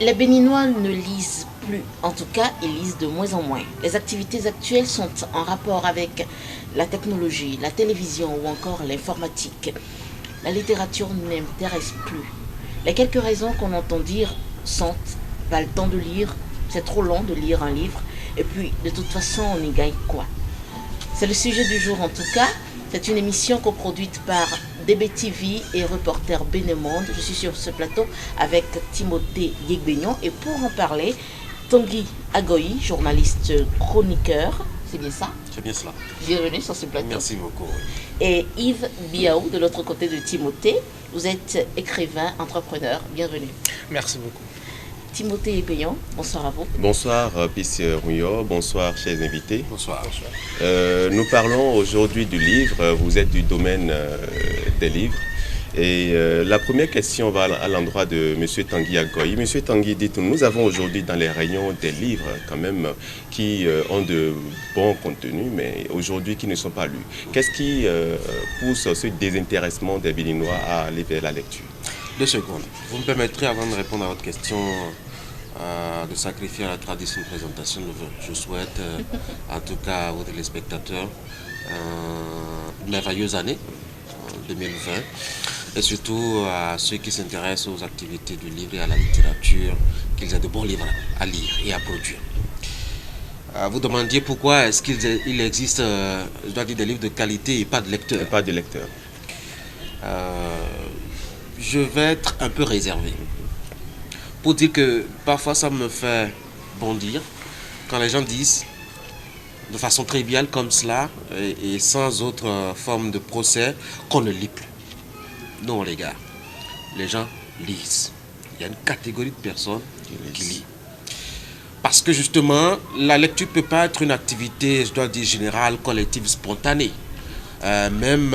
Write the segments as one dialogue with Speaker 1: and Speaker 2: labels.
Speaker 1: Les Béninois ne lisent plus, en tout cas, ils lisent de moins en moins. Les activités actuelles sont en rapport avec la technologie, la télévision ou encore l'informatique. La littérature n'intéresse plus. Les quelques raisons qu'on entend dire sont pas le temps de lire, c'est trop long de lire un livre, et puis de toute façon on y gagne quoi? C'est le sujet du jour en tout cas. C'est une émission coproduite par DBTV et Reporter Bénémonde. Je suis sur ce plateau avec Timothée Yegbenyon et pour en parler, Tanguy Agoï, journaliste chroniqueur. C'est bien ça?
Speaker 2: C'est bien cela.
Speaker 1: Bienvenue sur ce plateau.
Speaker 2: Merci beaucoup.
Speaker 1: Et Yves Biaou, de l'autre côté de Timothée. Vous êtes écrivain, entrepreneur. Bienvenue.
Speaker 3: Merci beaucoup.
Speaker 1: Timothée Yegbenyon, bonsoir à vous.
Speaker 4: Bonsoir Piss Rouillot, bonsoir chers invités.
Speaker 2: Bonsoir.
Speaker 4: Nous parlons aujourd'hui du livre, vous êtes du domaine des livres. Et la première question va à l'endroit de M. Tanguy Agoï. M. Tanguy, dites-nous, nous avons aujourd'hui dans les rayons des livres quand même qui ont de bons contenus, mais aujourd'hui qui ne sont pas lus. Qu'est-ce qui pousse ce désintéressement des Béninois à aller vers la lecture?
Speaker 2: 2 secondes. Vous me permettrez, avant de répondre à votre question, de sacrifier à la tradition de présentation le vœu. Je souhaite, en tout cas aux téléspectateurs, une merveilleuse année 2020 et surtout à ceux qui s'intéressent aux activités du livre et à la littérature, qu'ils aient de bons livres à lire et à produire. Vous demandiez pourquoi est-ce qu'il existe, je dois dire, des livres de qualité et pas de lecteurs.
Speaker 4: Pas de lecteurs.
Speaker 2: Je vais être un peu réservé pour dire que parfois ça me fait bondir quand les gens disent de façon triviale comme cela et sans autre forme de procès qu'on ne lit plus. Non les gars, les gens lisent. Il y a une catégorie de personnes qui lisent. Parce que justement, la lecture ne peut pas être une activité, je dois dire, générale, collective, spontanée. Même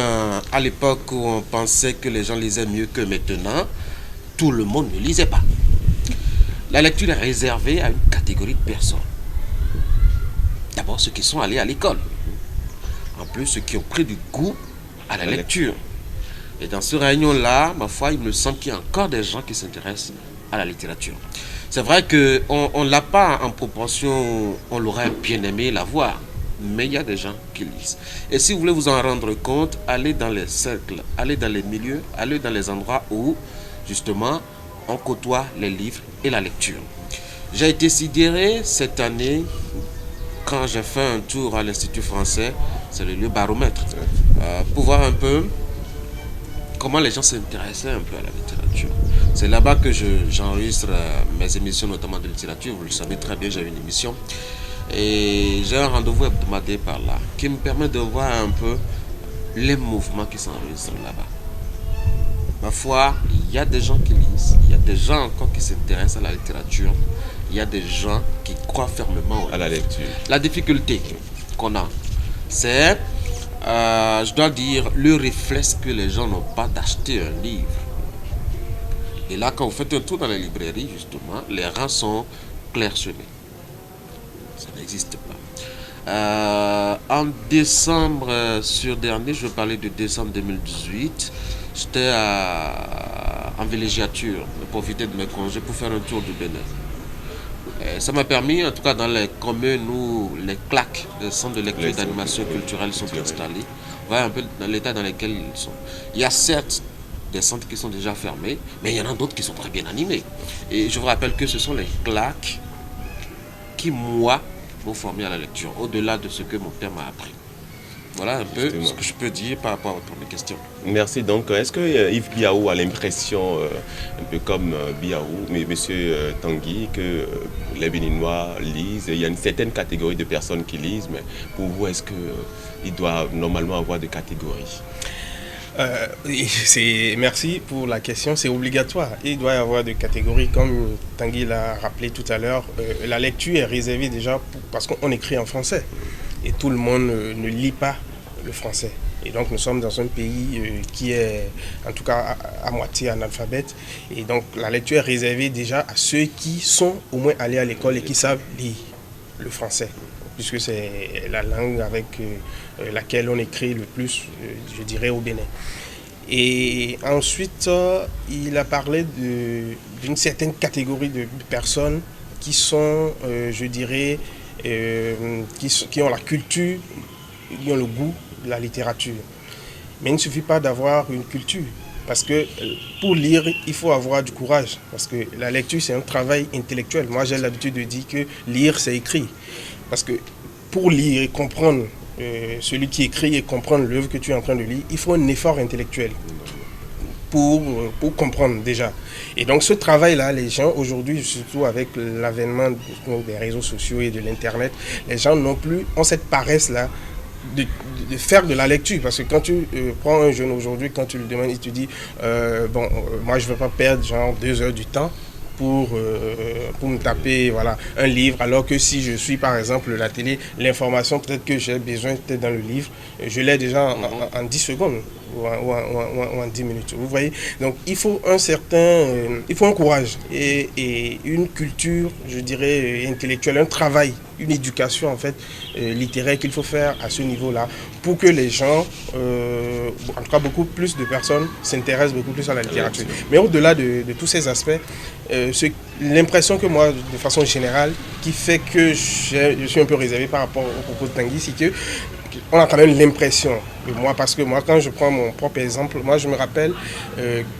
Speaker 2: à l'époque où on pensait que les gens lisaient mieux que maintenant, tout le monde ne lisait pas. La lecture est réservée à une catégorie de personnes. D'abord ceux qui sont allés à l'école. En plus ceux qui ont pris du goût à la lecture. Et dans ce réunion-là, ma foi, il me semble qu'il y a encore des gens qui s'intéressent à la littérature. C'est vrai qu'on ne l'a pas en proportion, on l'aurait bien aimé l'avoir. Mais il y a des gens qui lisent. Et si vous voulez vous en rendre compte, allez dans les cercles, allez dans les milieux, allez dans les endroits où, justement, on côtoie les livres et la lecture. J'ai été sidéré cette année, quand j'ai fait un tour à l'Institut français, c'est le lieu baromètre, pour voir un peu comment les gens s'intéressaient un peu à la littérature. C'est là-bas que j'enregistre mes émissions, notamment de littérature. Vous le savez très bien, j'ai une émission. Et j'ai un rendez-vous hebdomadaire par là qui me permet de voir un peu les mouvements qui s'enregistrent là-bas. Ma foi, il y a des gens qui lisent, il y a des gens encore qui s'intéressent à la littérature, il y a des gens qui croient fermement
Speaker 4: à la lecture.
Speaker 2: La difficulté qu'on a, c'est, je dois dire, le réflexe que les gens n'ont pas d'acheter un livre. Et là, quand vous faites un tour dans les librairies, justement, les rangs sont clairsemés. Ça n'existe pas. En décembre dernier, je vais parler de décembre 2018, j'étais en villégiature, je profitais de mes congés pour faire un tour du Bénin. Et ça m'a permis, en tout cas dans les communes où les claques, les centres de lecture et d'animation culturelle sont installés, voir un peu dans l'état dans lequel ils sont. Il y a certes des centres qui sont déjà fermés, mais il y en a d'autres qui sont très bien animés. Et je vous rappelle que ce sont les claques qui, moi, m'ont formé à la lecture, au-delà de ce que mon père m'a appris. Voilà un peu ce que je peux dire par rapport à votre première question.
Speaker 4: Merci. Donc, est-ce que Yves Biaou a l'impression, un peu comme Biaou, mais M. Tanguy, que les Béninois lisent? Il y a une certaine catégorie de personnes qui lisent, mais pour vous, est-ce qu'il doit normalement avoir des catégories?
Speaker 3: Merci pour la question, c'est obligatoire. Il doit y avoir des catégories, comme Tanguy l'a rappelé tout à l'heure. La lecture est réservée déjà parce qu'on écrit en français. Et tout le monde ne lit pas le français. Et donc nous sommes dans un pays qui est en tout cas à moitié analphabète. Et donc la lecture est réservée déjà à ceux qui sont au moins allés à l'école et qui savent lire le français, puisque c'est la langue avec laquelle on écrit le plus, je dirais, au Bénin. Et ensuite, il a parlé d'une certaine catégorie de personnes qui sont, je dirais, qui ont la culture, qui ont le goût de la littérature. Mais il ne suffit pas d'avoir une culture. Parce que pour lire, il faut avoir du courage. Parce que la lecture, c'est un travail intellectuel. Moi, j'ai l'habitude de dire que lire, c'est écrit. Parce que pour lire et comprendre celui qui écrit et comprendre l'œuvre que tu es en train de lire, il faut un effort intellectuel pour comprendre déjà. Et donc ce travail-là, les gens aujourd'hui, surtout avec l'avènement des réseaux sociaux et de l'Internet, les gens ont cette paresse-là de faire de la lecture. Parce que quand tu prends un jeune aujourd'hui, quand tu lui demandes, il te dit moi je ne veux pas perdre genre 2 heures du temps pour me taper voilà, un livre, alors que si je suis par exemple la télé, l'information peut-être que j'ai besoin peut-être dans le livre, je l'ai déjà en 10 secondes ou en 10 minutes. Vous voyez, donc il faut il faut un courage et une culture, je dirais, intellectuelle, un travail, une éducation en fait littéraire qu'il faut faire à ce niveau-là pour que les gens, en tout cas beaucoup plus de personnes s'intéressent beaucoup plus à la littérature. Mais au-delà de tous ces aspects, l'impression que moi, de façon générale, qui fait que je suis un peu réservé par rapport au propos de Tanguy, c'est que on a quand même l'impression, parce que moi, quand je prends mon propre exemple, moi, je me rappelle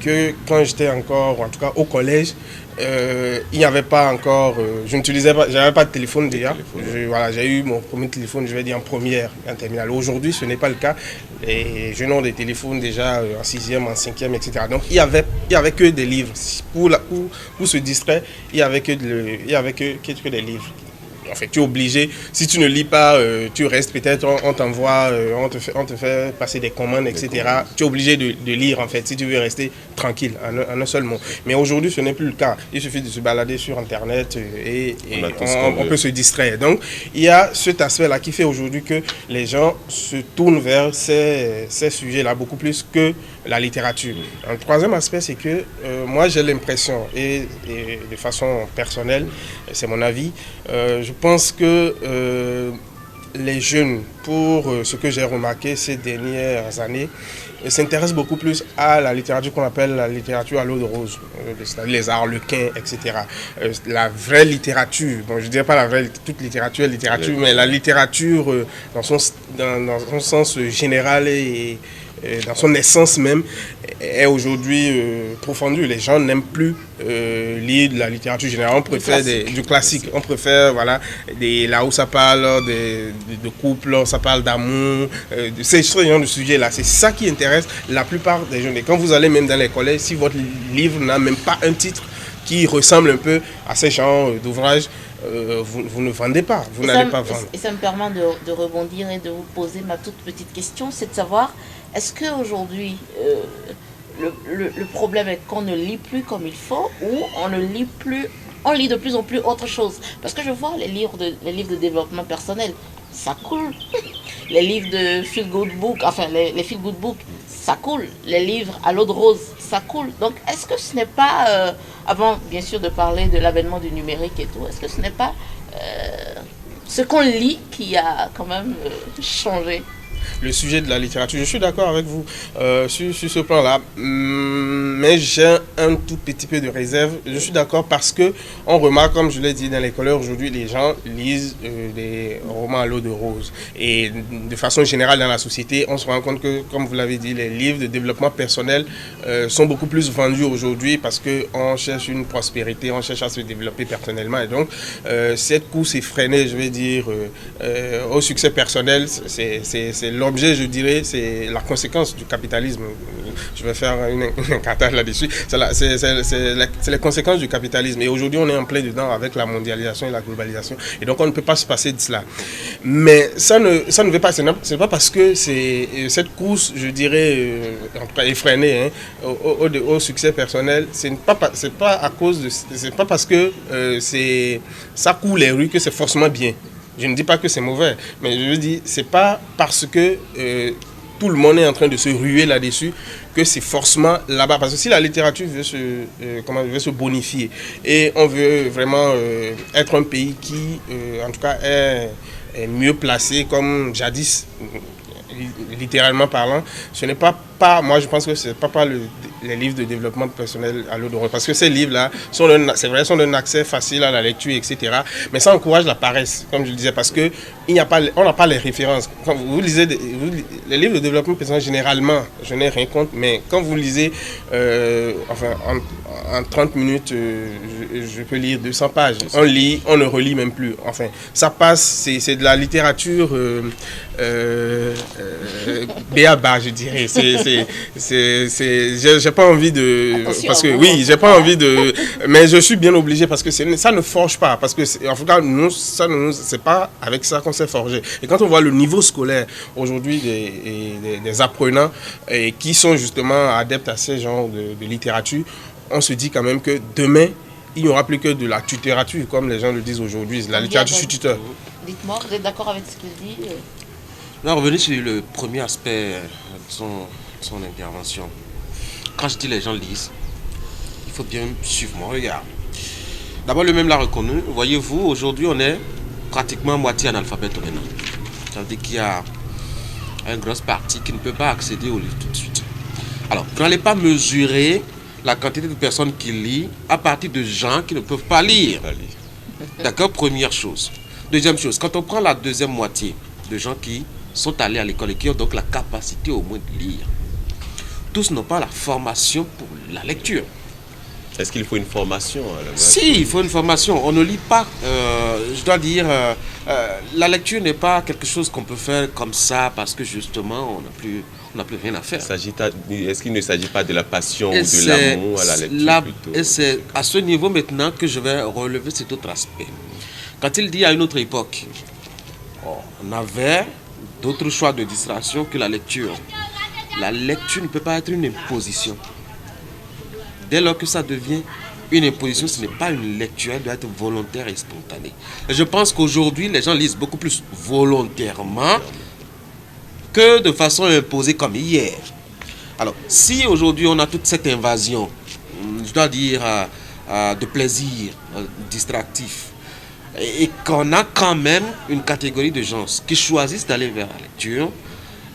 Speaker 3: que quand j'étais encore, en tout cas au collège, il n'y avait pas encore, je n'utilisais pas, j'avais pas de téléphone déjà. J'ai eu mon premier téléphone, je vais dire en première, en terminale. Aujourd'hui, ce n'est pas le cas. Et je n'ai des téléphones déjà en 6e, en 5e, etc. Donc, il y avait que des livres. Pour se distraire, il n'y avait que des livres. En fait, tu es obligé, si tu ne lis pas, tu restes peut-être, on t'envoie, on te fait passer des commandes, etc. Tu es obligé de lire, en fait, si tu veux rester tranquille, en un seul mot. Mais aujourd'hui, ce n'est plus le cas. Il suffit de se balader sur Internet et on peut se distraire. Donc, il y a cet aspect-là qui fait aujourd'hui que les gens se tournent vers ces sujets-là beaucoup plus que la littérature. Un troisième aspect, c'est que moi, j'ai l'impression, et de façon personnelle, c'est mon avis, je pense que les jeunes, pour ce que j'ai remarqué ces dernières années, s'intéressent beaucoup plus à la littérature qu'on appelle la littérature à l'eau de rose, les harlequins, etc. La vraie littérature, bon, je ne dirais pas la vraie, toute littérature, mais la littérature dans son sens général et dans son essence même, est aujourd'hui profondue. Les gens n'aiment plus lire de la littérature générale. On préfère du classique. On préfère, voilà, là où ça parle de couple, ça parle d'amour, de ces genre de sujets-là. C'est ça qui intéresse la plupart des jeunes. Et quand vous allez même dans les collèges, si votre livre n'a même pas un titre qui ressemble un peu à ces genres d'ouvrages, vous ne vendez pas, vous n'allez pas vendre.
Speaker 1: Et ça me permet de rebondir et de vous poser ma toute petite question, c'est de savoir, est-ce qu'aujourd'hui, le problème est qu'on ne lit plus comme il faut ou on ne lit plus, on lit de plus en plus autre chose? Parce que je vois les livres de développement personnel, ça coule. Les livres de feel good book, enfin les feel good book, ça coule. Les livres à l'eau de rose, ça coule. Donc est-ce que ce n'est pas, avant bien sûr de parler de l'avènement du numérique et tout, est-ce que ce n'est pas ce qu'on lit qui a quand même changé?
Speaker 3: Le sujet de la littérature, je suis d'accord avec vous sur ce plan-là, mais j'ai un tout petit peu de réserve. Je suis d'accord parce que on remarque, comme je l'ai dit, dans les collèges aujourd'hui, les gens lisent des romans à l'eau de rose. Et de façon générale dans la société, on se rend compte que, comme vous l'avez dit, les livres de développement personnel sont beaucoup plus vendus aujourd'hui parce qu'on cherche une prospérité, on cherche à se développer personnellement. Et donc, cette course effrénée, je vais dire, au succès personnel, c'est l'objet, je dirais, c'est la conséquence du capitalisme. Je vais faire une incartade là-dessus. C'est les conséquences du capitalisme. Et aujourd'hui, on est en plein dedans avec la mondialisation et la globalisation. Et donc, on ne peut pas se passer de cela. Mais ça ne veut pas, c'est pas parce que c'est cette course, je dirais, en tout cas effrénée, hein, au succès personnel, c'est pas à cause de, c'est pas parce que ça coule les rues que c'est forcément bien. Je ne dis pas que c'est mauvais, mais je veux dire, c'est pas parce que tout le monde est en train de se ruer là-dessus que c'est forcément là-bas. Parce que si la littérature veut se bonifier et on veut vraiment être un pays qui, en tout cas, est mieux placé comme jadis, littéralement parlant, ce n'est pas, moi je pense que ce n'est pas les livres de développement personnel à l'eau de rose, parce que ces livres-là, c'est vrai, sont d'un accès facile à la lecture, etc. Mais ça encourage la paresse, comme je le disais, parce que on n'a pas les références. Quand vous lisez les livres de développement personnel, généralement, je n'ai rien contre, mais quand vous lisez, en 30 minutes, je peux lire 200 pages. On lit, on ne relit même plus. Enfin, ça passe, c'est de la littérature béaba, je dirais. J'ai pas envie de...
Speaker 1: Attention,
Speaker 3: parce que oui, j'ai pas envie de... Mais je suis bien obligé parce que ça ne forge pas. Parce que, en tout cas, c'est pas avec ça qu'on s'est forgé. Et quand on voit le niveau scolaire aujourd'hui des apprenants qui sont justement adeptes à ce genre de littérature, on se dit quand même que demain, il n'y aura plus que de la tutérature, comme les gens le disent aujourd'hui, la littérature sur tuteur.
Speaker 1: Dites-moi, vous êtes d'accord avec ce qu'il dit?
Speaker 2: On va revenir sur le premier aspect de son intervention. Quand je dis les gens lisent, il faut bien suivre mon regard. D'abord, lui-même l'a reconnu. Voyez-vous, aujourd'hui, on est pratiquement moitié analphabète maintenant. Ça veut dire qu'il y a une grosse partie qui ne peut pas accéder au livre tout de suite. Alors, vous n'allez pas mesurer la quantité de personnes qui lisent à partir de gens qui ne peuvent pas lire. D'accord, première chose. Deuxième chose, quand on prend la deuxième moitié de gens qui sont allés à l'école et qui ont donc la capacité au moins de lire, tous n'ont pas la formation pour la lecture.
Speaker 4: Est-ce qu'il faut une formation?
Speaker 2: Si, il faut une formation. On ne lit pas, je dois dire, la lecture n'est pas quelque chose qu'on peut faire comme ça parce que justement, on n'a plus rien à faire.
Speaker 4: Est-ce qu'il ne s'agit pas de la passion ou de l'amour à la lecture plutôt?
Speaker 2: Et c'est à ce niveau maintenant que je vais relever cet autre aspect. Quand il dit à une autre époque, on avait d'autres choix de distraction que la lecture. La lecture ne peut pas être une imposition. Dès lors que ça devient une imposition, ce n'est pas une lecture, elle doit être volontaire et spontanée. Et je pense qu'aujourd'hui, les gens lisent beaucoup plus volontairement que de façon imposée comme hier. Alors, si aujourd'hui on a toute cette invasion, je dois dire, de plaisir distractif, et qu'on a quand même une catégorie de gens qui choisissent d'aller vers la lecture,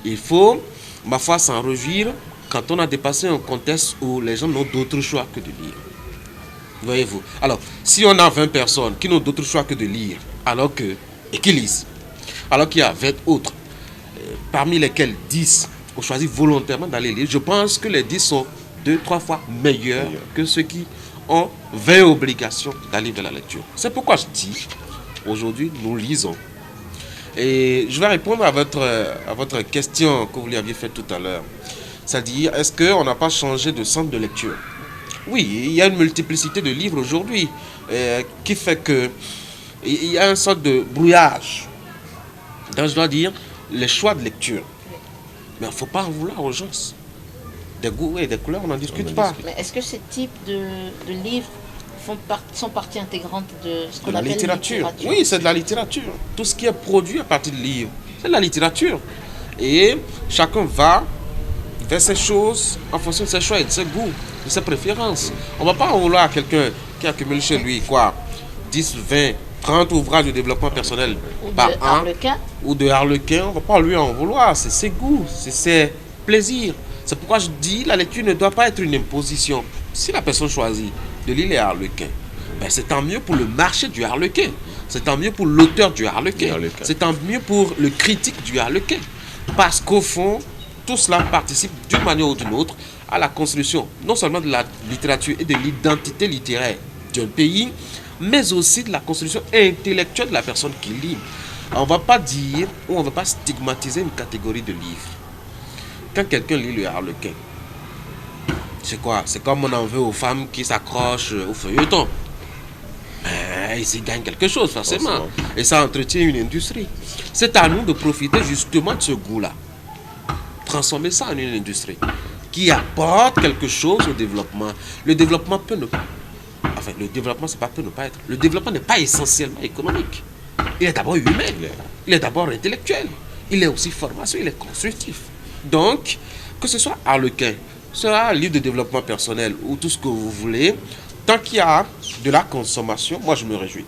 Speaker 2: il faut, ma foi, s'en réjouir quand on a dépassé un contexte où les gens n'ont d'autre choix que de lire. Voyez-vous. Alors, si on a 20 personnes qui n'ont d'autre choix que de lire, et qui lisent, alors qu'il y a 20 autres, parmi lesquels 10 ont choisi volontairement d'aller lire, je pense que les 10 sont 2-3 fois meilleurs que ceux qui ont 20 obligations d'aller vers la lecture. C'est pourquoi je dis, aujourd'hui, nous lisons. Et je vais répondre à votre question que vous lui aviez faite tout à l'heure. C'est-à-dire, est-ce qu'on n'a pas changé de centre de lecture? Oui, il y a une multiplicité de livres aujourd'hui qui fait que il y a une sorte de brouillage dans, je dois dire, les choix de lecture. Mais il ne faut pas en vouloir aux gens. Des goûts et des couleurs, on n'en discute pas.
Speaker 1: Mais est-ce que ces types de livres sont partie intégrante de ce qu'on appelle
Speaker 2: littérature? Oui, c'est de la littérature. Tout ce qui est produit à partir de livres, c'est de la littérature. Et chacun va vers ces choses en fonction de ses choix et de ses goûts, de ses préférences. On ne va pas en vouloir à quelqu'un qui accumule chez lui, 10, 20, 30 ouvrages de développement personnel par an, ou de Harlequin. On ne va pas lui en vouloir. C'est ses goûts, c'est ses plaisirs. C'est pourquoi je dis la lecture ne doit pas être une imposition. Si la personne choisit de lire les Harlequins, ben c'est tant mieux pour le marché du Harlequin. C'est tant mieux pour l'auteur du Harlequin. C'est tant mieux pour le critique du Harlequin. Parce qu'au fond, tout cela participe d'une manière ou d'une autre à la construction non seulement de la littérature et de l'identité littéraire d'un pays, mais aussi de la construction intellectuelle de la personne qui lit. On ne va pas dire ou on ne va pas stigmatiser une catégorie de livres. Quand quelqu'un lit le Harlequin, c'est quoi? C'est comme on en veut aux femmes qui s'accrochent au feuilleton. Ils y gagnent quelque chose forcément. Et ça entretient une industrie. C'est à nous de profiter justement de ce goût-là. Transformer ça en une industrie qui apporte quelque chose au développement. Le développement peut ne pas... Enfin, le développement, c'est pas peut ne pas être. Le développement n'est pas essentiellement économique. Il est d'abord humain. Il est d'abord intellectuel. Il est aussi formation, il est constructif. Donc, que ce soit Harlequin, ce soit un livre de développement personnel ou tout ce que vous voulez, tant qu'il y a de la consommation, moi je me réjouis.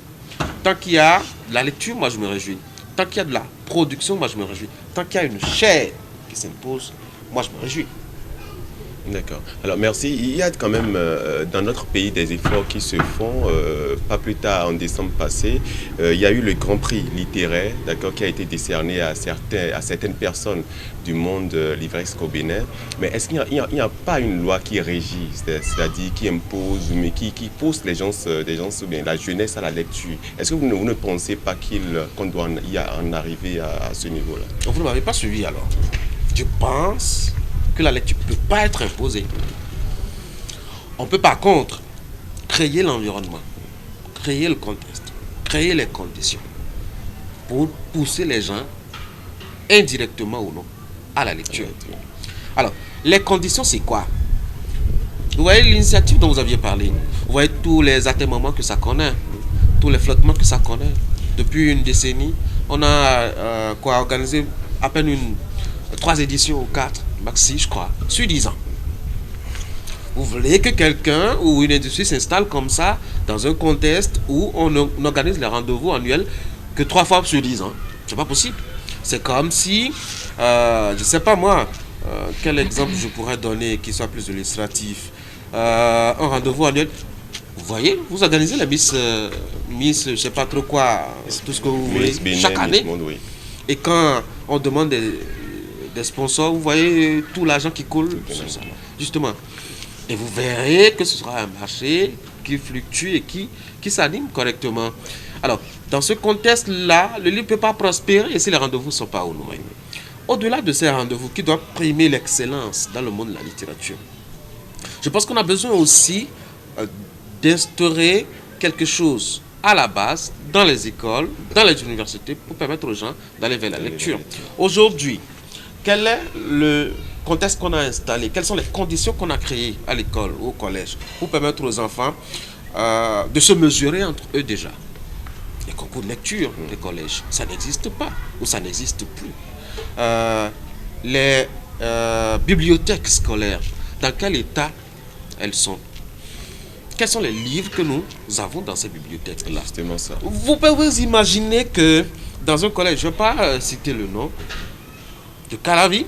Speaker 2: Tant qu'il y a de la lecture, moi je me réjouis. Tant Tant qu'il y a de la production, moi je me réjouis. Tant qu'il y a une chaîne qui s'impose, moi je me réjouis.
Speaker 4: D'accord. Alors merci. Il y a quand même dans notre pays des efforts qui se font. Pas plus tard, en décembre passé, il y a eu le Grand Prix littéraire, d'accord, qui a été décerné à certaines personnes du monde livresque au Bénin. Mais est-ce qu'il n'y a pas une loi qui régit, c'est-à-dire qui impose, mais qui pousse les gens, bien, la jeunesse à la lecture? Est-ce que vous ne pensez pas qu'on doit en arriver à ce niveau-là?
Speaker 2: Donc vous ne m'avez pas suivi alors. Je pense que la lecture ne peut pas être imposée. On peut par contre créer l'environnement, créer le contexte, créer les conditions pour pousser les gens, indirectement ou non, à la lecture. Alors, les conditions, c'est quoi? Vous voyez l'initiative dont vous aviez parlé. Vous voyez tous les atermoiements que ça connaît, tous les flottements que ça connaît. Depuis une décennie, on a organisé à peine 3 éditions ou 4, maxi, je crois, sur 10 ans. Vous voulez que quelqu'un ou une industrie s'installe comme ça dans un contexte où on organise les rendez-vous annuels que 3 fois sur 10 ans? C'est pas possible. C'est comme si, je ne sais pas moi, quel exemple je pourrais donner qui soit plus illustratif. Un rendez-vous annuel. Vous voyez, vous organisez la Miss, je ne sais pas trop quoi, tout ce que vous voulez, chaque année.
Speaker 4: Oui.
Speaker 2: Et quand on demande des sponsors, vous voyez tout l'argent qui coule sur ça, justement. Et vous verrez que ce sera un marché qui fluctue et qui s'anime correctement. Alors, dans ce contexte-là, le livre ne peut pas prospérer si les rendez-vous ne sont pas honorés. Au-delà de ces rendez-vous qui doivent primer l'excellence dans le monde de la littérature, je pense qu'on a besoin aussi d'instaurer quelque chose à la base, dans les écoles, dans les universités, pour permettre aux gens d'aller vers la lecture. Aujourd'hui, quel est le contexte qu'on a installé? Quelles sont les conditions qu'on a créées à l'école ou au collège pour permettre aux enfants de se mesurer entre eux déjà? Les concours de lecture des collèges, ça n'existe pas ou ça n'existe plus. Les bibliothèques scolaires, dans quel état elles sont? Quels sont les livres que nous avons dans ces bibliothèques-là?
Speaker 4: Justement ça.
Speaker 2: Vous pouvez vous imaginer que dans un collège, je ne vais pas citer le nom, de Calavi,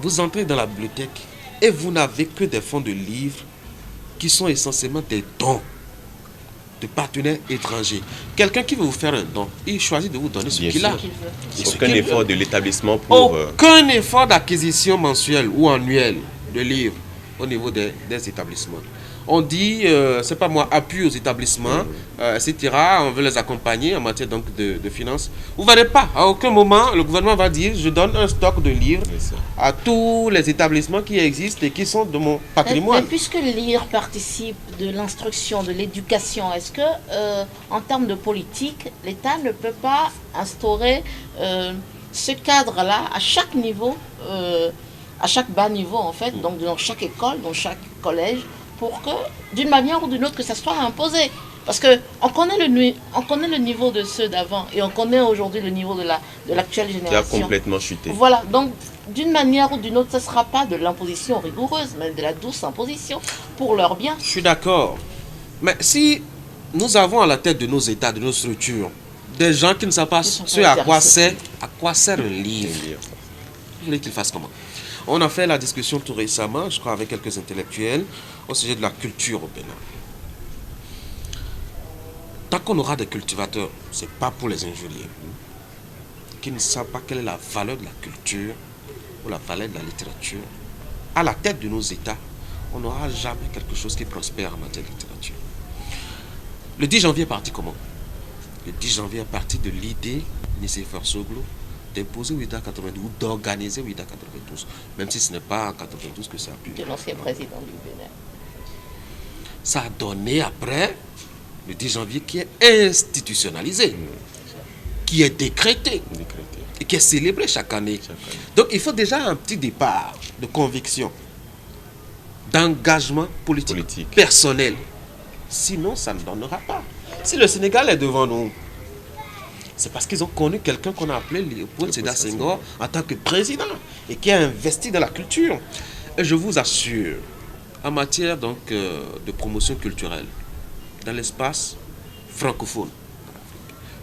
Speaker 2: vous entrez dans la bibliothèque et vous n'avez que des fonds de livres qui sont essentiellement des dons de partenaires étrangers. Quelqu'un qui veut vous faire un don, il choisit de vous donner ce qu'il a.
Speaker 4: Aucun effort de l'établissement pour...
Speaker 2: Aucun effort d'acquisition mensuelle ou annuelle de livres au niveau des établissements. On dit, c'est pas moi, appui aux établissements, etc. On veut les accompagner en matière donc de finances. Vous ne verrez pas, à aucun moment, le gouvernement va dire, je donne un stock de livres à tous les établissements qui existent et qui sont de mon patrimoine.
Speaker 1: Mais puisque lire participe de l'instruction, de l'éducation, est-ce que, en termes de politique, l'État ne peut pas instaurer ce cadre-là à chaque niveau, à chaque bas niveau en fait, donc dans chaque école, dans chaque collège, pour que, d'une manière ou d'une autre, que ça soit imposé. Parce qu'on connaît le niveau de ceux d'avant et on connaît aujourd'hui le niveau de l'actuelle génération.
Speaker 4: Qui a complètement chuté.
Speaker 1: Voilà, donc d'une manière ou d'une autre, ce ne sera pas de l'imposition rigoureuse, mais de la douce imposition pour leur bien.
Speaker 2: Je suis d'accord. Mais si nous avons à la tête de nos États, de nos structures, des gens qui ne savent pas à quoi sert un livre, vous voulez qu'ils fassent comment? On a fait la discussion tout récemment, je crois, avec quelques intellectuels, au sujet de la culture au Bénin. Tant qu'on aura des cultivateurs, ce n'est pas pour les injurier, qui ne savent pas quelle est la valeur de la culture ou la valeur de la littérature, à la tête de nos États, on n'aura jamais quelque chose qui prospère en matière de littérature. Le 10 janvier est parti comment? Le 10 janvier est parti de l'idée, Nicéphore Soglo, d'imposer WIDA 92 ou d'organiser WIDA 92, même si ce n'est pas en 92 que ça a pu.
Speaker 1: De l'ancien président du Bénin.
Speaker 2: Ça a donné après le 10 janvier qui est institutionnalisé, qui est décrété et qui est célébré chaque année. Donc il faut déjà un petit départ de conviction, d'engagement politique personnel. Sinon, ça ne donnera pas. Si le Sénégal est devant nous, c'est parce qu'ils ont connu quelqu'un qu'on a appelé Léopold Sédar Senghor en tant que président et qui a investi dans la culture. Et je vous assure, en matière donc de promotion culturelle, dans l'espace francophone,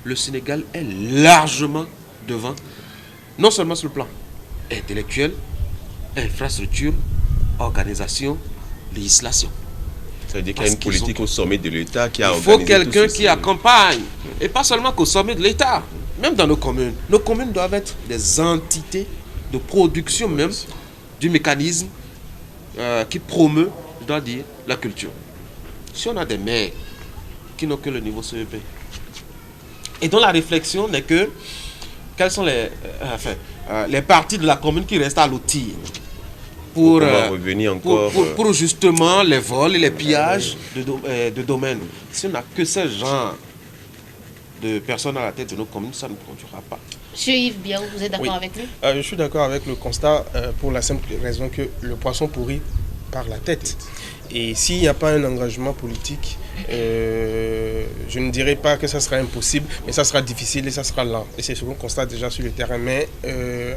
Speaker 2: le Sénégal est largement devant, non seulement sur le plan intellectuel, infrastructure, organisation, législation.
Speaker 4: Ça veut dire qu'il y a une politique au sommet de l'État qui a
Speaker 2: organisé. Il faut quelqu'un qui accompagne, et pas seulement qu'au sommet de l'État, même dans nos communes. Nos communes doivent être des entités de production même du mécanisme qui promeut, je dois dire, la culture. Si on a des maires qui n'ont que le niveau CEP, et dont la réflexion n'est que quelles sont les parties de la commune qui restent à l'outil pour justement les vols et les pillages de domaines. Si on n'a que ce genre de personnes à la tête de nos communes, ça ne conduira pas.
Speaker 1: Monsieur Yves Biaou, vous êtes d'accord avec lui?
Speaker 3: Je suis d'accord avec le constat pour la simple raison que le poisson pourrit par la tête. Et s'il n'y a pas un engagement politique, je ne dirais pas que ça sera impossible, mais ça sera difficile et ça sera lent. Et c'est ce qu'on constate déjà sur le terrain. Mais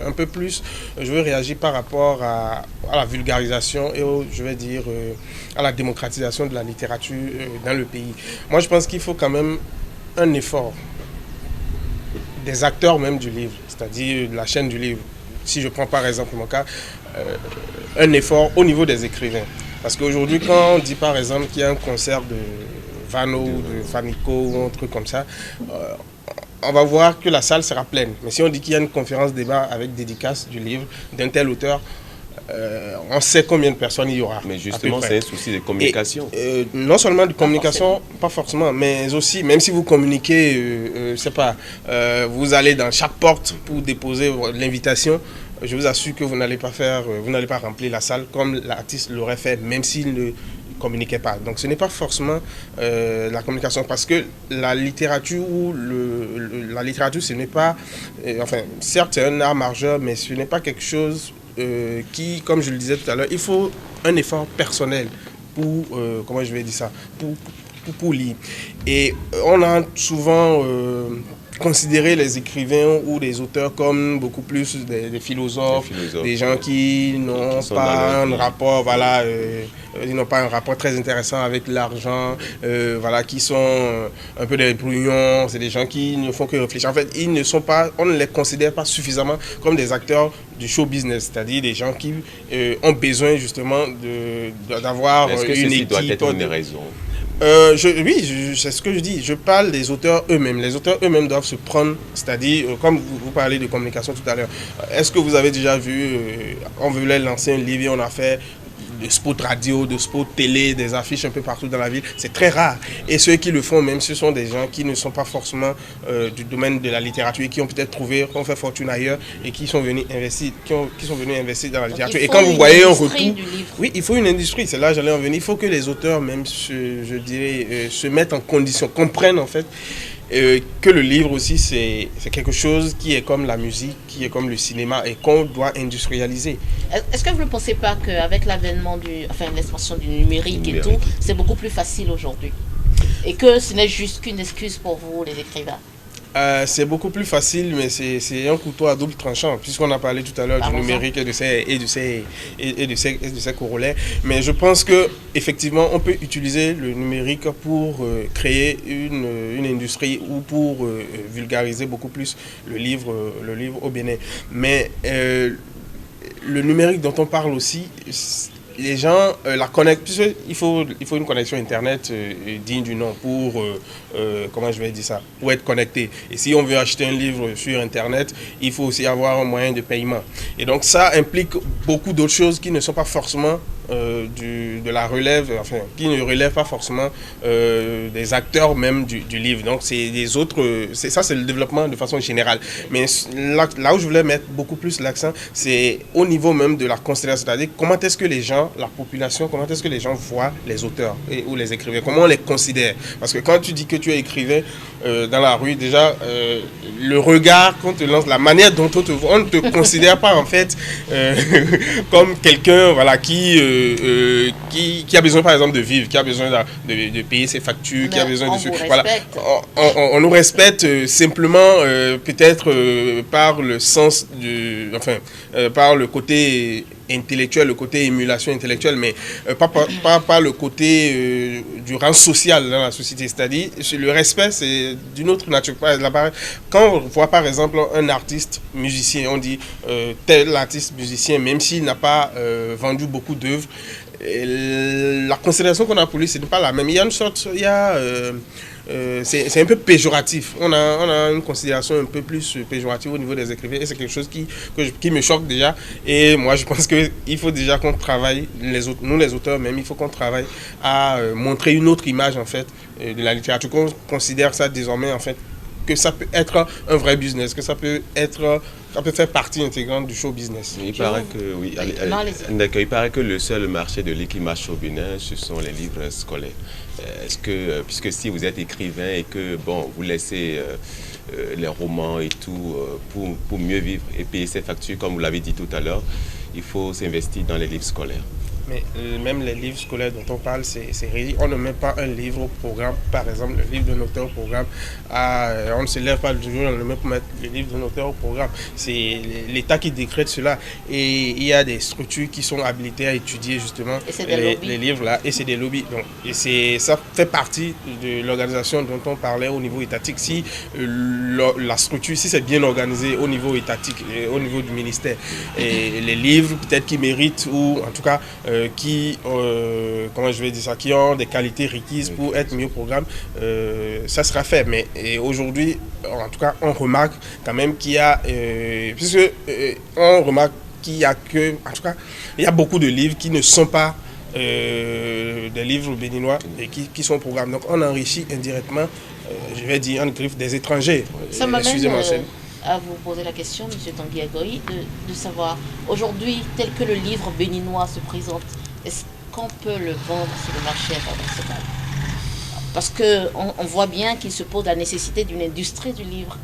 Speaker 3: un peu plus, je veux réagir par rapport à la vulgarisation et je vais dire à la démocratisation de la littérature dans le pays. Moi, je pense qu'il faut quand même un effort des acteurs même du livre, c'est-à-dire de la chaîne du livre. Si je prends par exemple mon cas, un effort au niveau des écrivains. Parce qu'aujourd'hui, quand on dit par exemple qu'il y a un concert de Vano ou de Fanico ou un truc comme ça, on va voir que la salle sera pleine. Mais si on dit qu'il y a une conférence débat avec dédicace du livre d'un tel auteur, on sait combien de personnes il y aura.
Speaker 4: Mais justement, c'est un souci de communication.
Speaker 3: Non seulement de communication, pas forcément, mais aussi, même si vous communiquez, je sais pas, vous allez dans chaque porte pour déposer l'invitation, je vous assure que vous n'allez pas remplir la salle comme l'artiste l'aurait fait, même s'il ne communiquait pas. Donc ce n'est pas forcément la communication, parce que la littérature la littérature, ce n'est pas, enfin, certes c'est un art majeur, mais ce n'est pas quelque chose qui, comme je le disais tout à l'heure, il faut un effort personnel pour, comment je vais dire ça, pour lire. Et on a souvent considéré les écrivains ou les auteurs comme beaucoup plus des philosophes, des gens qui n'ont pas un rapport, voilà, ils n'ont pas un rapport très intéressant avec l'argent, voilà, qui sont un peu des brouillons, c'est des gens qui ne font que réfléchir. En fait, on ne les considère pas suffisamment comme des acteurs du show business, c'est-à-dire des gens qui ont besoin justement d'avoir une équipe.
Speaker 4: Doit être une raison.
Speaker 3: Oui, c'est ce que je dis. Je parle des auteurs eux-mêmes. Les auteurs eux-mêmes doivent se prendre, c'est-à-dire, comme vous parlez de communication tout à l'heure, est-ce que vous avez déjà vu, on voulait lancer un livre et on a fait de spots radio, de spots télé, des affiches un peu partout dans la ville? C'est très rare. Et ceux qui le font même, ce sont des gens qui ne sont pas forcément du domaine de la littérature et qui ont peut-être trouvé, qui ont fait fortune ailleurs et qui sont venus investir, qui sont venus investir dans la littérature. Et quand vous voyez un retour, oui, il faut une industrie. C'est là que j'allais en venir. Il faut que les auteurs même, je dirais, se mettent en condition, comprennent en fait que le livre aussi c'est quelque chose qui est comme la musique, qui est comme le cinéma et qu'on doit industrialiser.
Speaker 1: Est-ce que vous ne pensez pas qu'avec l'avènement l'expansion du numérique et tout, c'est beaucoup plus facile aujourd'hui? Et que ce n'est juste qu'une excuse pour vous, les écrivains?
Speaker 3: C'est beaucoup plus facile, mais c'est un couteau à double tranchant, puisqu'on a parlé tout à l'heure du numérique et de ses corollaires. Mais je pense qu'effectivement, on peut utiliser le numérique pour créer une industrie ou pour vulgariser beaucoup plus le livre au Bénin. Mais le numérique dont on parle aussi, les gens la connectent, puisqu'il faut une connexion Internet digne du nom pour, comment je vais dire ça, pour être connecté. Et si on veut acheter un livre sur Internet, il faut aussi avoir un moyen de paiement. Et donc ça implique beaucoup d'autres choses qui ne sont pas forcément de la relève, enfin, qui ne relèvent pas forcément des acteurs même du livre. Donc c'est des autres, ça c'est le développement de façon générale. Mais là où je voulais mettre beaucoup plus l'accent, c'est au niveau même de la considération, c'est-à-dire comment est-ce que les gens, la population, comment est-ce que les gens voient les auteurs ou les écrivains, comment on les considère. Parce que quand tu dis que tu es écrivain dans la rue, déjà, le regard qu'on te lance, la manière dont on te voit, on ne te considère pas en fait comme quelqu'un, voilà, qui a besoin par exemple de vivre, qui a besoin de payer ses factures, qui a besoin de... Voilà. On nous respecte simplement peut-être par le sens, par le côté intellectuel, le côté émulation intellectuelle, mais pas le côté du rang social dans la société. C'est-à-dire, le respect, c'est d'une autre nature. Quand on voit par exemple un artiste musicien, on dit tel artiste musicien, même s'il n'a pas vendu beaucoup d'œuvres, la considération qu'on a pour lui, ce n'est pas la même. Il y a une sorte, c'est un peu péjoratif. On a une considération un peu plus péjorative au niveau des écrivains et c'est quelque chose qui me choque déjà. Et moi, je pense qu'il faut déjà qu'on travaille, nous les auteurs même, il faut qu'on travaille à montrer une autre image en fait de la littérature, qu'on considère ça désormais en fait que ça peut être un vrai business, que ça peut faire partie intégrante du show business.
Speaker 4: Il paraît que, oui, il paraît que le seul marché de livres qui marche au Bénin, ce sont les livres scolaires. Est-ce que, puisque si vous êtes écrivain et que, bon, vous laissez les romans et tout pour mieux vivre et payer ses factures, comme vous l'avez dit tout à l'heure, il faut s'investir dans les livres scolaires.
Speaker 3: Mais même les livres scolaires dont on parle, c'est ridicule. On ne met pas un livre au programme, par exemple, le livre d'un auteur au programme. On ne se lève pas le jour, on ne met pas mettre le livre d'un auteur au programme. C'est l'État qui décrète cela. Et il y a des structures qui sont habilitées à étudier justement les livres-là. Et c'est des lobbies. Donc, ça fait partie de l'organisation dont on parlait au niveau étatique. Si la structure, si c'est bien organisé au niveau étatique, au niveau du ministère, et les livres peut-être qui méritent, ou en tout cas comment je vais dire ça, qui ont des qualités requises pour être mis au programme, ça sera fait. Mais aujourd'hui, en tout cas, on remarque quand même qu'il y a, on remarque qu'il y a que, en tout cas, il y a beaucoup de livres qui ne sont pas des livres béninois et qui sont au programme. Donc on enrichit indirectement, je vais dire, en griffe des étrangers.
Speaker 1: Ça m'amène à vous poser la question, M. Tanguy Agoï, de savoir, aujourd'hui, tel que le livre béninois se présente, est-ce qu'on peut le vendre sur le marché international? Parce qu'on voit bien qu'il se pose la nécessité d'une industrie du livre.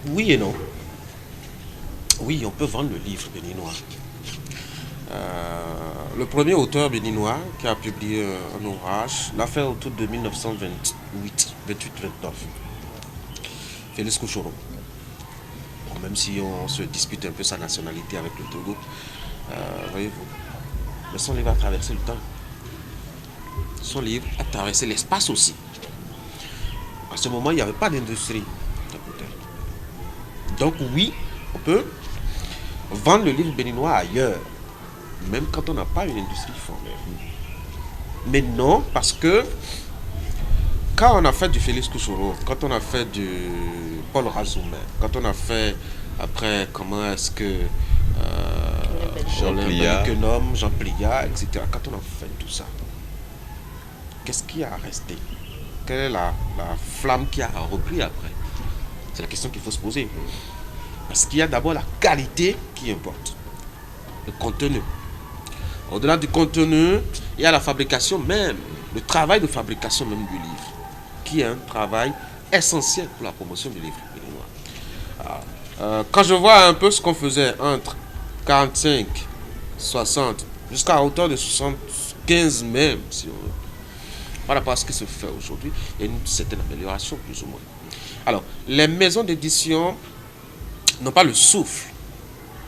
Speaker 2: Oui et non. Oui, on peut vendre le livre béninois. Le premier auteur béninois qui a publié un ouvrage l'a fait autour de 1928-29. Félix Kouchoro. Bon, même si on se dispute un peu sa nationalité avec le Togo, voyez-vous, mais son livre a traversé le temps. Son livre a traversé l'espace aussi. À ce moment, il n'y avait pas d'industrie. Donc oui, on peut vendre le livre béninois ailleurs, même quand on n'a pas une industrie formelle. Mais non, parce que quand on a fait du Félix Kouchoro, quand on a fait du Paul Razoumen, quand on a fait, après, comment est-ce que Jean Pliat, etc., quand on a fait tout ça, qu'est-ce qui a resté? Quelle est la flamme qui a repris après? C'est la question qu'il faut se poser. Parce qu'il y a d'abord la qualité qui importe, le contenu. Au-delà du contenu, il y a la fabrication même, le travail de fabrication même du livre, qui est un travail essentiel pour la promotion du livre béninois. Quand je vois un peu ce qu'on faisait entre 45, 60, jusqu'à hauteur de 75 même, si on veut, par rapport à ce qui se fait aujourd'hui, il y a une certaine amélioration, plus ou moins. Alors, les maisons d'édition n'ont pas le souffle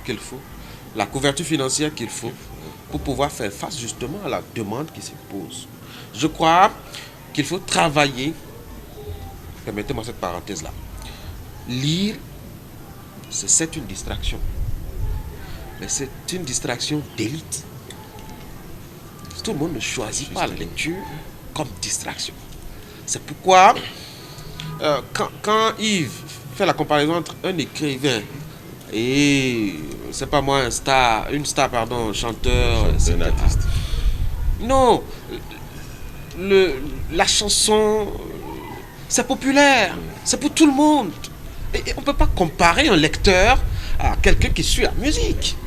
Speaker 2: qu'il faut, la couverture financière qu'il faut, pour pouvoir faire face justement à la demande qui se pose. Je crois qu'il faut travailler, permettez-moi cette parenthèse-là, lire, c'est une distraction, mais c'est une distraction d'élite. Tout le monde ne choisit pas la lecture comme distraction. C'est pourquoi, quand Yves fait la comparaison entre un écrivain et, c'est pas moi, chanteur,
Speaker 4: un artiste.
Speaker 2: Non, la chanson, c'est populaire, c'est pour tout le monde. Et on ne peut pas comparer un lecteur à quelqu'un qui suit la musique.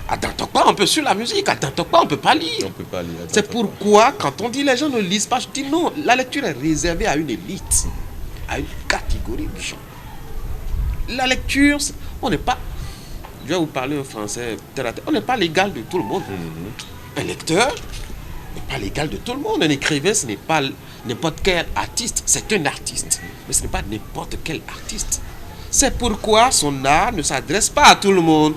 Speaker 2: À Dantokwa, on peut suivre la musique. À Dantokwa, on ne peut pas lire.
Speaker 4: On peut pas lire.
Speaker 2: C'est pourquoi, quand on dit les gens ne lisent pas, je dis non, la lecture est réservée à une élite, à une catégorie de gens. La lecture, on n'est pas, je vais vous parler en français, on n'est pas l'égal de tout le monde. Un lecteur n'est pas l'égal de tout le monde. Un écrivain, ce n'est pas n'importe quel artiste, c'est un artiste. Mais ce n'est pas n'importe quel artiste. C'est pourquoi son art ne s'adresse pas à tout le monde.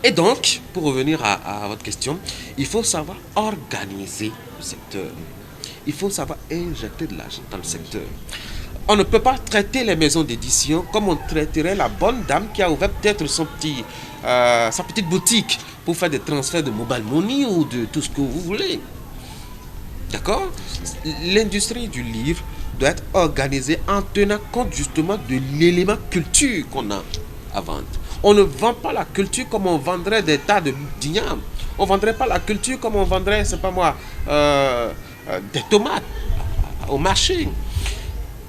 Speaker 2: Et donc, pour revenir à votre question, il faut savoir organiser le secteur. Il faut savoir injecter de l'argent dans le secteur. On ne peut pas traiter les maisons d'édition comme on traiterait la bonne dame qui a ouvert peut-être sa petite boutique pour faire des transferts de mobile money ou de tout ce que vous voulez. D'accord? L'industrie du livre doit être organisée en tenant compte justement de l'élément culture qu'on a à vendre. On ne vend pas la culture comme on vendrait des tas de d'igname. On ne vendrait pas la culture comme on vendrait, c'est pas moi, des tomates au marché.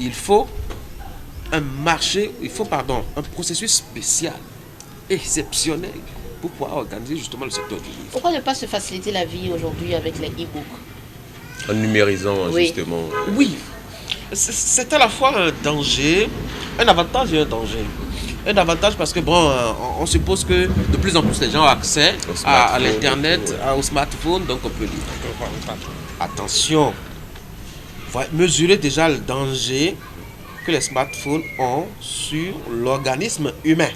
Speaker 2: Il faut un processus spécial, exceptionnel, pour pouvoir organiser justement le secteur du livre.
Speaker 1: Pourquoi ne pas se faciliter la vie aujourd'hui avec les e-books?
Speaker 4: En numérisant,
Speaker 1: Oui.
Speaker 4: justement.
Speaker 2: Oui, c'est à la fois un danger, un avantage et un danger. Un avantage parce que, bon, on suppose que de plus en plus les gens ont accès à l'Internet, au smartphone, donc on peut lire. Attention, mesurez déjà le danger que les smartphones ont sur l'organisme humain.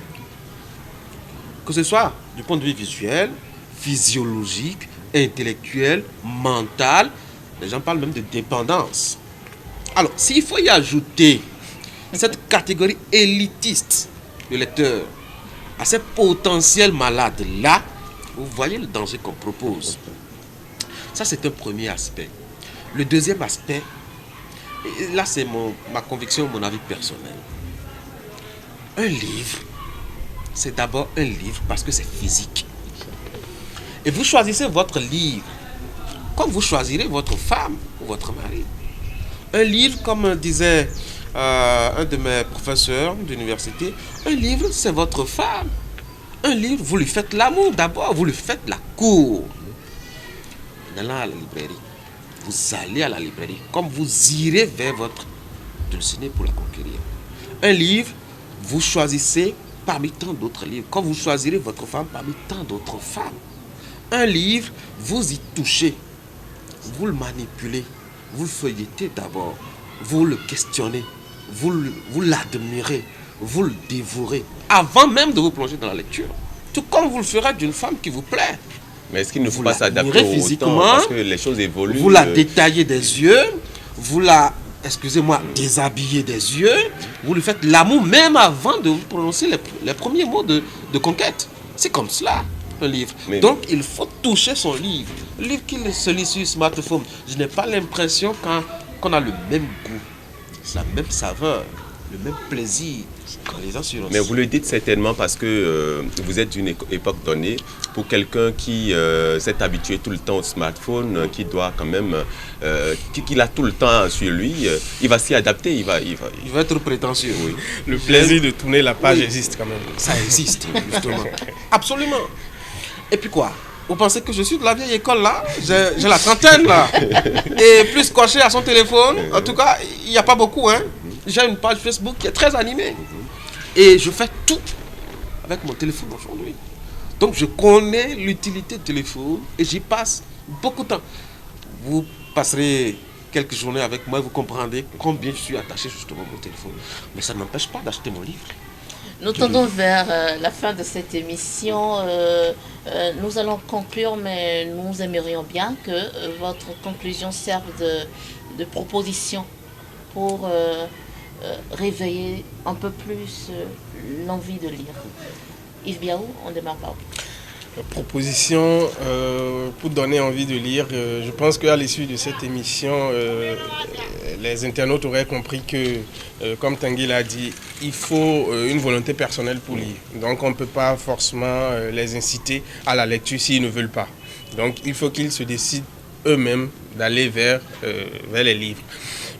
Speaker 2: Que ce soit du point de vue visuel, physiologique, intellectuel, mental, les gens parlent même de dépendance. Alors, s'il faut y ajouter cette catégorie élitiste de lecteurs à ces potentiels malades-là, vous voyez le danger qu'on propose. Ça, c'est un premier aspect. Le deuxième aspect, et là c'est ma conviction, mon avis personnel. Un livre, c'est d'abord un livre parce que c'est physique. Et vous choisissez votre livre comme vous choisirez votre femme ou votre mari. Un livre, comme disait un de mes professeurs d'université, un livre c'est votre femme. Un livre, vous lui faites l'amour d'abord, vous lui faites la cour. En allant à la librairie, vous allez à la librairie comme vous irez vers votre dulcinée pour la conquérir. Un livre, vous choisissez parmi tant d'autres livres, comme vous choisirez votre femme parmi tant d'autres femmes. Un livre, vous y touchez, vous le manipulez, vous le feuilletez d'abord, vous le questionnez, vous l'admirez, vous le dévorez, avant même de vous plonger dans la lecture. Tout comme vous le ferez d'une femme qui vous plaît.
Speaker 4: Mais est-ce qu'il ne faut
Speaker 2: Vous
Speaker 4: pas s'adapter
Speaker 2: l'admirez
Speaker 4: au temps
Speaker 2: physiquement,
Speaker 4: parce que les choses évoluent?
Speaker 2: Vous la détaillez des yeux, vous la, excusez-moi, déshabillez des yeux, vous lui faites l'amour même avant de vous prononcer les premiers mots de conquête. C'est comme cela, un livre.
Speaker 4: Mais
Speaker 2: donc, il faut toucher son livre. Le livre qui se lit sur smartphone, je n'ai pas l'impression qu'on a le même goût, la même saveur, le même plaisir quand les gens sur.
Speaker 4: Mais vous le dites certainement parce que vous êtes d'une époque donnée. Pour quelqu'un qui s'est habitué tout le temps au smartphone, qui doit quand même, qui l'a tout le temps sur lui, il va s'y adapter, il va
Speaker 2: être prétentieux.
Speaker 4: Oui.
Speaker 3: Le plaisir de tourner la page existe quand même.
Speaker 2: Ça existe, justement. Absolument. Et puis quoi? Vous pensez que je suis de la vieille école là? J'ai la trentaine là. Et plus coché à son téléphone. En tout cas, il n'y a pas beaucoup. Hein. J'ai une page Facebook qui est très animée. Et je fais tout avec mon téléphone aujourd'hui. Donc je connais l'utilité du téléphone et j'y passe beaucoup de temps. Vous passerez quelques journées avec moi et vous comprendrez combien je suis attaché justement à mon téléphone. Mais ça ne m'empêche pas d'acheter mon livre.
Speaker 1: Nous tendons vers la fin de cette émission. Nous allons conclure, mais nous aimerions bien que votre conclusion serve de proposition pour réveiller un peu plus l'envie de lire. Yves Biaou, on démarre par où?
Speaker 3: Proposition pour donner envie de lire. Je pense qu'à l'issue de cette émission, les internautes auraient compris que, comme Tanguy l'a dit, il faut une volonté personnelle pour lire. Donc on ne peut pas forcément les inciter à la lecture s'ils ne veulent pas. Donc il faut qu'ils se décident eux-mêmes d'aller vers les livres.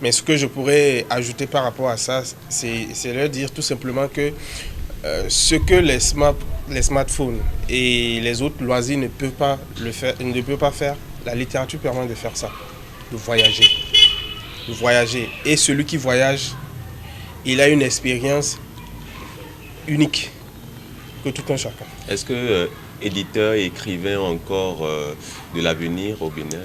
Speaker 3: Mais ce que je pourrais ajouter par rapport à ça, c'est leur dire tout simplement que ce que les smartphones et les autres loisirs ne peuvent pas faire, la littérature permet de faire ça, de voyager. Et celui qui voyage, il a une expérience unique que tout un chacun.
Speaker 4: Est-ce que éditeurs et écrivains encore de l'avenir au Bénin,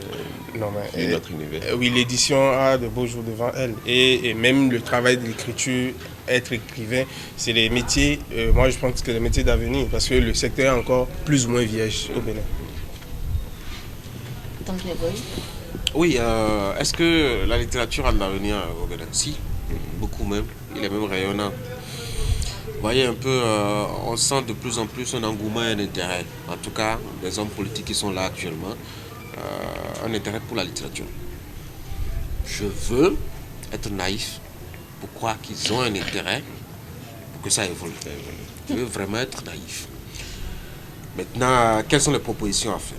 Speaker 3: Non, mais,
Speaker 4: de notre univers.
Speaker 3: Oui, l'édition a de beaux jours devant elle. Et même le travail de l'écriture, être écrivain, c'est les métiers, moi je pense que les métiers d'avenir, parce que le secteur est encore plus ou moins vierge au Bénin.
Speaker 1: Tanguy Agoy.
Speaker 2: Oui, est-ce que la littérature a de l'avenir au Bénin? Si, beaucoup même. Il est même rayonnant. Vous voyez un peu, on sent de plus en plus un engouement et un intérêt. En tout cas, des hommes politiques qui sont là actuellement, un intérêt pour la littérature. Je veux être naïf pour croire qu'ils ont un intérêt pour que ça évolue. Je veux vraiment être naïf. Maintenant, quelles sont les propositions à faire?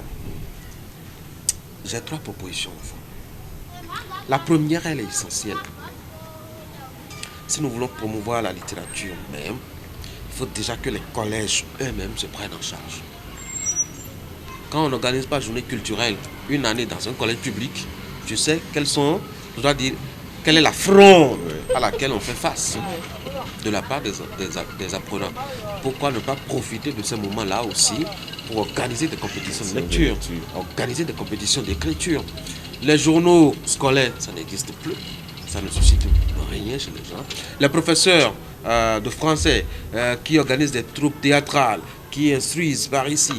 Speaker 2: J'ai 3 propositions au fond. La première, elle est essentielle. Si nous voulons promouvoir la littérature même, il faut déjà que les collèges eux-mêmes se prennent en charge. Quand on n'organise pas journée culturelle une année dans un collège public, je sais quelles sont, je dois dire, quelle est la fronde à laquelle on fait face de la part des apprenants. Pourquoi ne pas profiter de ces moments-là aussi pour organiser des compétitions de lecture, organiser des compétitions d'écriture. Les journaux scolaires, ça n'existe plus. Ça ne suscite rien chez les gens. Les professeurs de français qui organisent des troupes théâtrales, qui instruisent par ici,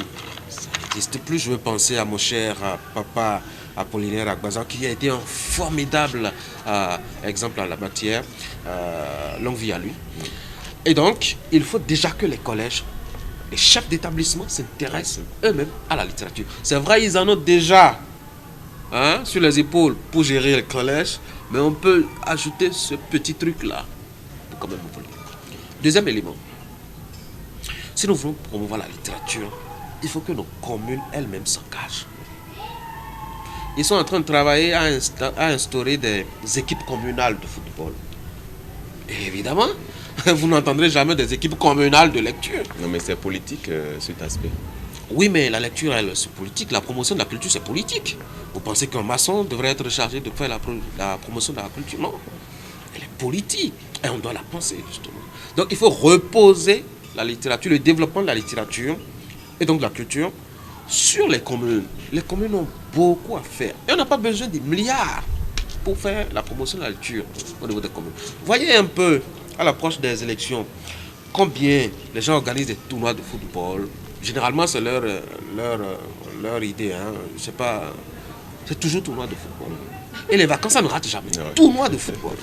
Speaker 2: ça n'existe plus. Je veux penser à mon cher papa Apollinaire Agbazan, qui a été un formidable exemple en la matière. Longue vie à lui. Et donc, il faut déjà que les collèges, les chefs d'établissement s'intéressent eux-mêmes à la littérature. C'est vrai, ils en ont déjà sur les épaules pour gérer le collège, mais on peut ajouter ce petit truc-là pour quand même évoluer. Deuxième élément, si nous voulons promouvoir la littérature, il faut que nos communes elles-mêmes s'engagent. Ils sont en train de travailler à instaurer des équipes communales de football. Et évidemment, vous n'entendrez jamais des équipes communales de lecture.
Speaker 4: Non, mais c'est politique cet aspect.
Speaker 2: Oui, mais la lecture, elle, c'est politique. La promotion de la culture, c'est politique. Vous pensez qu'un maçon devrait être chargé de faire la promotion de la culture? Non. Elle est politique. Et on doit la penser, justement. Donc, il faut reposer la littérature, le développement de la littérature et donc de la culture sur les communes. Les communes ont beaucoup à faire. Et on n'a pas besoin des milliards pour faire la promotion de la lecture au niveau des communes. Voyez un peu, à l'approche des élections, combien les gens organisent des tournois de football. Généralement, c'est leur idée. Je sais pas, c'est toujours tournoi de football. Et les vacances, ça ne rate jamais. Tournoi de football.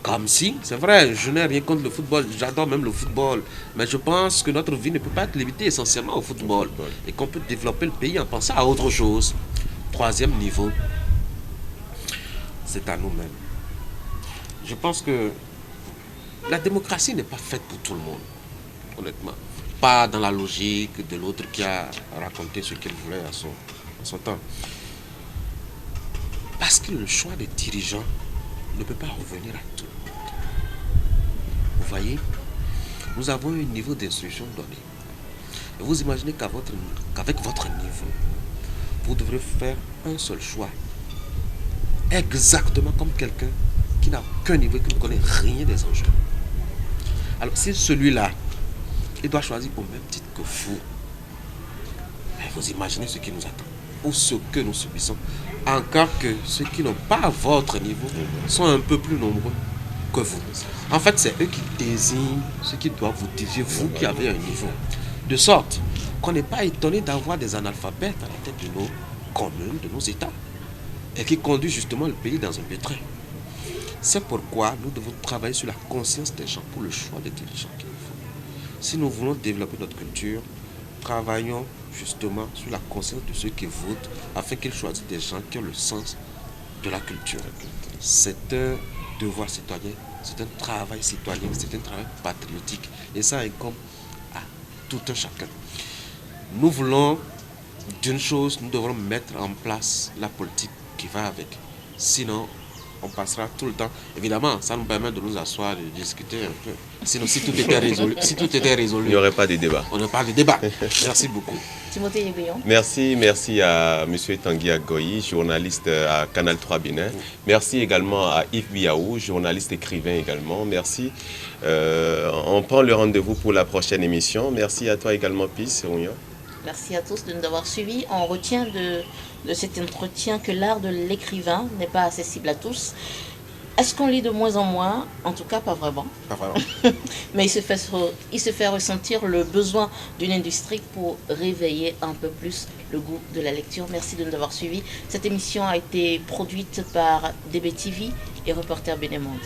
Speaker 2: Comme si, c'est vrai, je n'ai rien contre le football. J'adore même le football. Mais je pense que notre vie ne peut pas être limitée essentiellement au football. Et qu'on peut développer le pays en pensant à autre chose. Troisième niveau, c'est à nous-mêmes. Je pense que la démocratie n'est pas faite pour tout le monde, honnêtement. Pas dans la logique de l'autre qui a raconté ce qu'il voulait à son temps. Parce que le choix des dirigeants ne peut pas revenir à tout le monde. Vous voyez, nous avons un niveau d'instruction donné. Et vous imaginez qu'avec votre niveau, vous devrez faire un seul choix. Exactement comme quelqu'un qui n'a aucun niveau et qui ne connaît rien des enjeux. Alors si celui-là, il doit choisir au même titre que vous, vous imaginez ce qui nous attend ou ce que nous subissons. Encore que ceux qui n'ont pas votre niveau sont un peu plus nombreux que vous. En fait, c'est eux qui désignent ce qui doit vous désirer, vous qui avez un niveau. De sorte qu'on n'est pas étonné d'avoir des analphabètes à la tête de nos communes, de nos États, et qui conduisent justement le pays dans un pétrin. C'est pourquoi nous devons travailler sur la conscience des gens pour le choix des dirigeants qu'il faut. Si nous voulons développer notre culture, travaillons justement sur la conscience de ceux qui votent afin qu'ils choisissent des gens qui ont le sens de la culture. C'est un devoir citoyen, c'est un travail citoyen, c'est un travail patriotique et ça incombe à tout un chacun. Nous voulons d'une chose, nous devrons mettre en place la politique qui va avec. Sinon, on passera tout le temps. Évidemment, ça nous permet de nous asseoir, de discuter un peu. Sinon, si tout était résolu, il
Speaker 4: n'y aurait pas de débat.
Speaker 2: On n'a pas de débat. Merci beaucoup.
Speaker 1: Timothée Yébéon.
Speaker 4: Merci à M. Tanguy Agoyi, journaliste à Canal 3 Bénin. Merci également à Yves Biaou, journaliste écrivain également. Merci. On prend le rendez-vous pour la prochaine émission. Merci à toi également, Peace.
Speaker 1: Merci à tous de nous avoir suivis. On retient de cet entretien que l'art de l'écrivain n'est pas accessible à tous. Est-ce qu'on lit de moins en moins? En tout cas, pas vraiment.
Speaker 2: Pas vraiment.
Speaker 1: Mais il se fait ressentir le besoin d'une industrie pour réveiller un peu plus le goût de la lecture. Merci de nous avoir suivis. Cette émission a été produite par DBTV et Reporter Bénémonde.